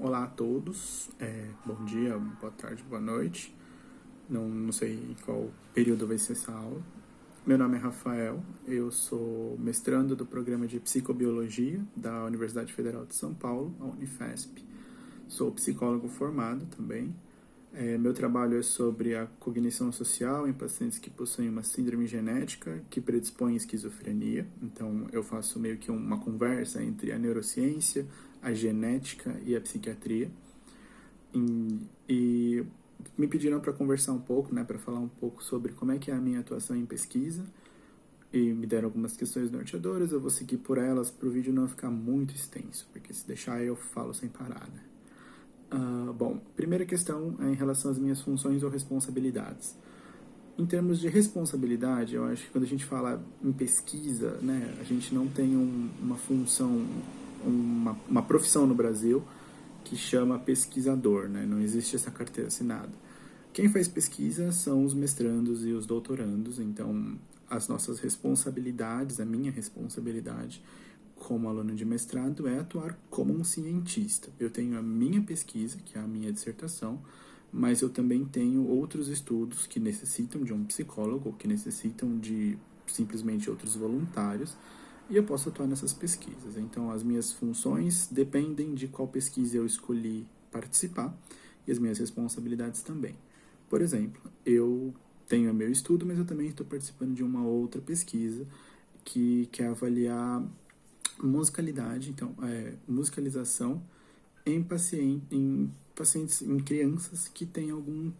olá a todos, bom dia, boa tarde, boa noite, não sei qual período vai ser essa aula. Meu nome é Rafael, eu sou mestrando do programa de Psicobiologia da Universidade Federal de São Paulo, a Unifesp. Sou psicólogo formado também. Meu trabalho é sobre a cognição social em pacientes que possuem uma síndrome genética que predispõe à esquizofrenia. Então, eu faço meio que uma conversa entre a neurociência, a genética e a psiquiatria. E me pediram para conversar um pouco, né, para falar um pouco sobre como é que é a minha atuação em pesquisa. E me deram algumas questões norteadoras, eu vou seguir por elas para o vídeo não ficar muito extenso, porque se deixar eu falo sem parar, né? Bom, primeira questão é em relação às minhas funções ou responsabilidades. Em termos de responsabilidade, eu acho que quando a gente fala em pesquisa, né, a gente não tem uma função, uma profissão no Brasil que chama pesquisador, né? Não existe essa carteira assinada. Quem faz pesquisa são os mestrandos e os doutorandos, então as nossas responsabilidades, a minha responsabilidade como aluno de mestrado é atuar como um cientista. Eu tenho a minha pesquisa, que é a minha dissertação, mas eu também tenho outros estudos que necessitam de um psicólogo, que necessitam de simplesmente outros voluntários, e eu posso atuar nessas pesquisas. Então, as minhas funções dependem de qual pesquisa eu escolhi participar, e as minhas responsabilidades também. Por exemplo, eu tenho o meu estudo, mas eu também estou participando de uma outra pesquisa que quer avaliar musicalidade, então, musicalização em pacientes, em crianças que têm algum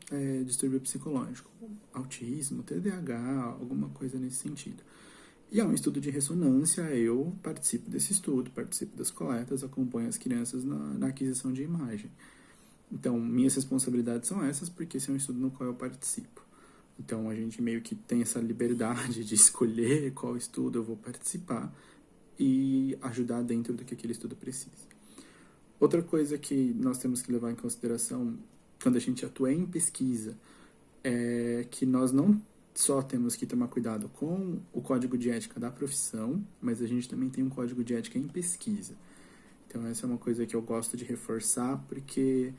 distúrbio psicológico, autismo, TDAH, alguma coisa nesse sentido. E é um estudo de ressonância, eu participo desse estudo, participo das coletas, acompanho as crianças na aquisição de imagem. Então, minhas responsabilidades são essas, porque esse é um estudo no qual eu participo. Então, a gente meio que tem essa liberdade de escolher qual estudo eu vou participar e ajudar dentro do que aquele estudo precisa. Outra coisa que nós temos que levar em consideração quando a gente atua em pesquisa é que nós não só temos que tomar cuidado com o código de ética da profissão, mas a gente também tem um código de ética em pesquisa. Então essa é uma coisa que eu gosto de reforçar, porque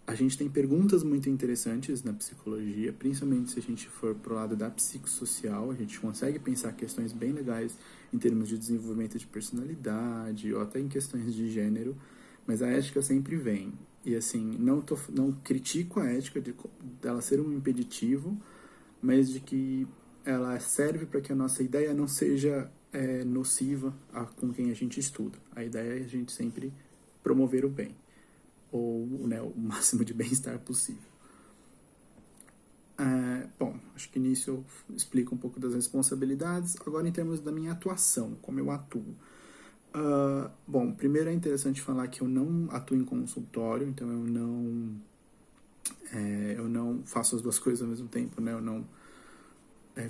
a gente tem perguntas muito interessantes na psicologia, principalmente se a gente for pro lado da psicossocial, a gente consegue pensar questões bem legais em termos de desenvolvimento de personalidade ou até em questões de gênero, mas a ética sempre vem. E assim, não critico a ética dela ser um impeditivo, mas de que ela serve para que a nossa ideia não seja nociva com quem a gente estuda. A ideia é a gente sempre promover o bem, ou né, o máximo de bem-estar possível. Bom, acho que nisso eu explico um pouco das responsabilidades. Agora, em termos da minha atuação, como eu atuo. Bom, primeiro é interessante falar que eu não atuo em consultório, então eu não faço as duas coisas ao mesmo tempo, né? Eu não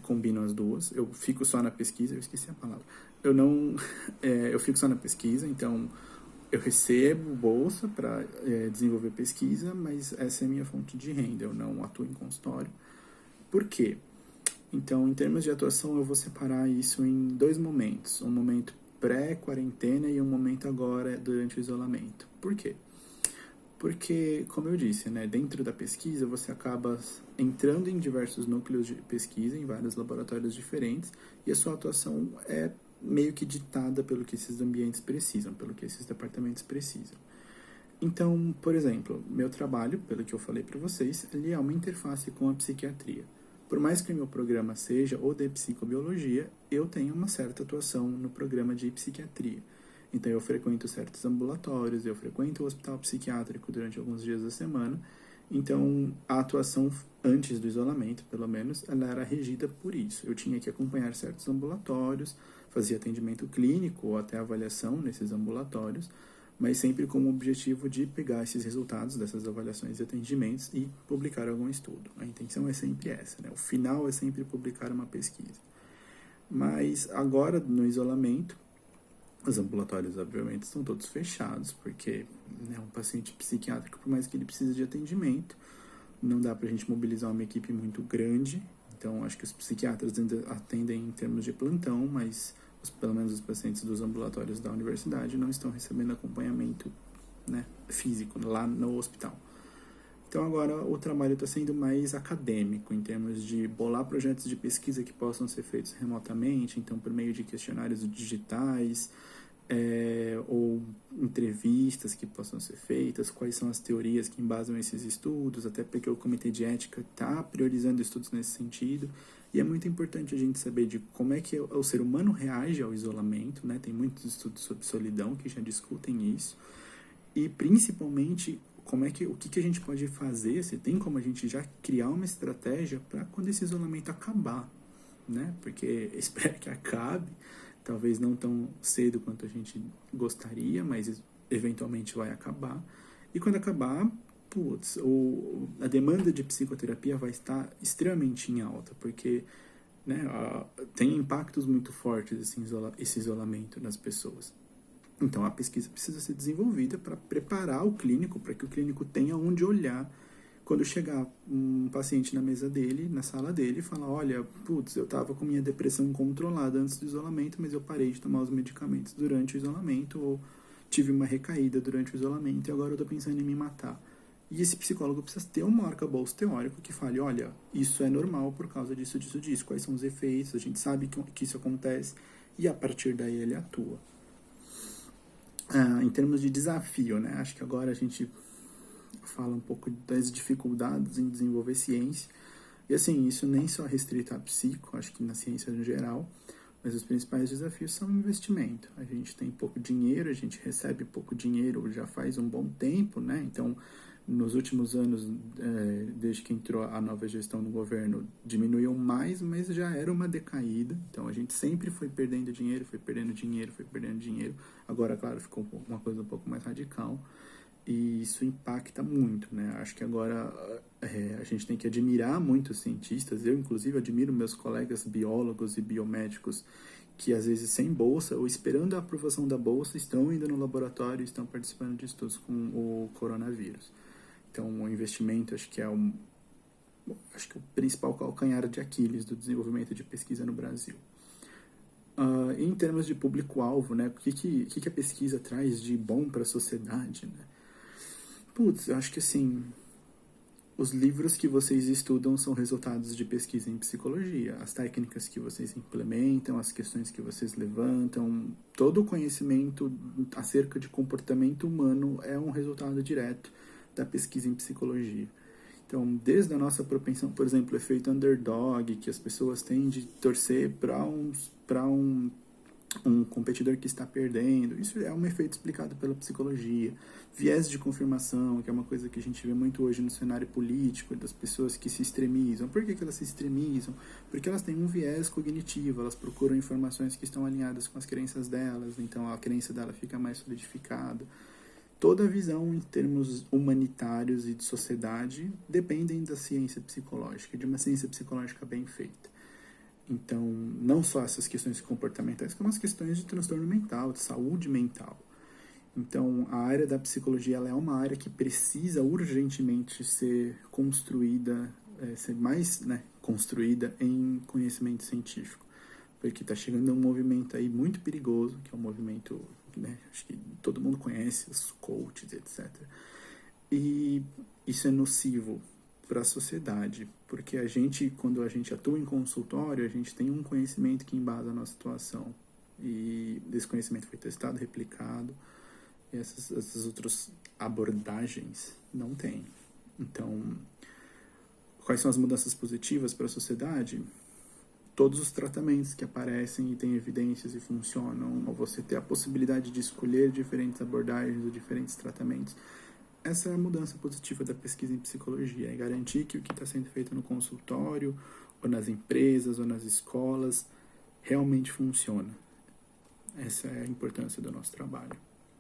combino as duas. Eu fico só na pesquisa, eu esqueci a palavra. Eu não, eu fico só na pesquisa, então eu recebo bolsa para desenvolver pesquisa, mas essa é a minha fonte de renda, eu não atuo em consultório. Por quê? Então, em termos de atuação, eu vou separar isso em dois momentos. Um momento pré-quarentena e um momento agora durante o isolamento. Por quê? Porque, como eu disse, né, dentro da pesquisa você acaba entrando em diversos núcleos de pesquisa, em vários laboratórios diferentes, e a sua atuação é meio que ditada pelo que esses ambientes precisam, pelo que esses departamentos precisam. Então, por exemplo, meu trabalho, pelo que eu falei para vocês, ele é uma interface com a psiquiatria. Por mais que o meu programa seja o de psicobiologia, eu tenho uma certa atuação no programa de psiquiatria. Então, eu frequento certos ambulatórios, eu frequento o hospital psiquiátrico durante alguns dias da semana. Então, a atuação antes do isolamento, pelo menos, ela era regida por isso. Eu tinha que acompanhar certos ambulatórios, fazia atendimento clínico ou até avaliação nesses ambulatórios, mas sempre com o objetivo de pegar esses resultados dessas avaliações e atendimentos e publicar algum estudo. A intenção é sempre essa, né? O final é sempre publicar uma pesquisa. Mas agora, no isolamento, os ambulatórios, obviamente, estão todos fechados, porque um paciente psiquiátrico, por mais que ele precise de atendimento, não dá para a gente mobilizar uma equipe muito grande. Então, acho que os psiquiatras ainda atendem em termos de plantão, mas pelo menos os pacientes dos ambulatórios da universidade não estão recebendo acompanhamento, né, físico, lá no hospital. Então agora o trabalho está sendo mais acadêmico, em termos de bolar projetos de pesquisa que possam ser feitos remotamente, então por meio de questionários digitais, ou entrevistas que possam ser feitas, quais são as teorias que embasam esses estudos, até porque o Comitê de Ética está priorizando estudos nesse sentido, e é muito importante a gente saber de como é que o ser humano reage ao isolamento, né? Tem muitos estudos sobre solidão que já discutem isso, e principalmente o que a gente pode fazer, se tem como a gente já criar uma estratégia para quando esse isolamento acabar, né? Porque espero que acabe, talvez não tão cedo quanto a gente gostaria, mas eventualmente vai acabar. E quando acabar, putz, a demanda de psicoterapia vai estar extremamente em alta, porque, né, tem impactos muito fortes esse isolamento nas pessoas. Então, a pesquisa precisa ser desenvolvida para preparar o clínico, para que o clínico tenha onde olhar quando chegar um paciente na mesa dele, na sala dele, e falar, olha, putz, eu estava com minha depressão controlada antes do isolamento, mas eu parei de tomar os medicamentos durante o isolamento, ou tive uma recaída durante o isolamento e agora eu estou pensando em me matar. E esse psicólogo precisa ter um arcabouço teórico que fale, olha, isso é normal por causa disso, disso, disso, quais são os efeitos, a gente sabe que isso acontece, e a partir daí ele atua. Em termos de desafio, né? Acho que agora a gente fala um pouco das dificuldades em desenvolver ciência. E assim, isso nem só restrito à psico, acho que na ciência no geral, mas os principais desafios são investimento. A gente tem pouco dinheiro, a gente recebe pouco dinheiro já faz um bom tempo, né? Então, nos últimos anos, desde que entrou a nova gestão no governo, diminuiu mais, mas já era uma decaída. Então, a gente sempre foi perdendo dinheiro, foi perdendo dinheiro, foi perdendo dinheiro. Agora, claro, ficou uma coisa um pouco mais radical. E isso impacta muito, né? Acho que agora a gente tem que admirar muito os cientistas. Eu, inclusive, admiro meus colegas biólogos e biomédicos que, às vezes, sem bolsa ou esperando a aprovação da bolsa, estão indo no laboratório e estão participando de estudos com o coronavírus. Então, o investimento acho que é o principal calcanhar de Aquiles do desenvolvimento de pesquisa no Brasil. Em termos de público-alvo, né? O que a pesquisa traz de bom para a sociedade, né? Putz, eu acho que assim, os livros que vocês estudam são resultados de pesquisa em psicologia. As técnicas que vocês implementam, as questões que vocês levantam, todo o conhecimento acerca de comportamento humano é um resultado direto da pesquisa em psicologia. Então, desde a nossa propensão, por exemplo, o efeito underdog, que as pessoas têm de torcer para um competidor que está perdendo, isso é um efeito explicado pela psicologia. Viés de confirmação, que é uma coisa que a gente vê muito hoje no cenário político, das pessoas que se extremizam. Por que elas se extremizam? Porque elas têm um viés cognitivo, elas procuram informações que estão alinhadas com as crenças delas, então a crença dela fica mais solidificada. Toda a visão em termos humanitários e de sociedade dependem da ciência psicológica, de uma ciência psicológica bem feita. Então, não só essas questões comportamentais, como as questões de transtorno mental, de saúde mental. Então, a área da psicologia ela é uma área que precisa urgentemente ser construída, ser mais construída em conhecimento científico. Porque está chegando um movimento aí muito perigoso, que é um movimento, acho que todo mundo conhece, os coaches, etc. E isso é nocivo para a sociedade, porque quando a gente atua em consultório, a gente tem um conhecimento que embasa a nossa situação. E esse conhecimento foi testado, replicado, e essas outras abordagens não tem. Então, quais são as mudanças positivas para a sociedade? Todos os tratamentos que aparecem e têm evidências e funcionam, ou você ter a possibilidade de escolher diferentes abordagens ou diferentes tratamentos. Essa é a mudança positiva da pesquisa em psicologia, é garantir que o que está sendo feito no consultório, ou nas empresas, ou nas escolas, realmente funciona. Essa é a importância do nosso trabalho.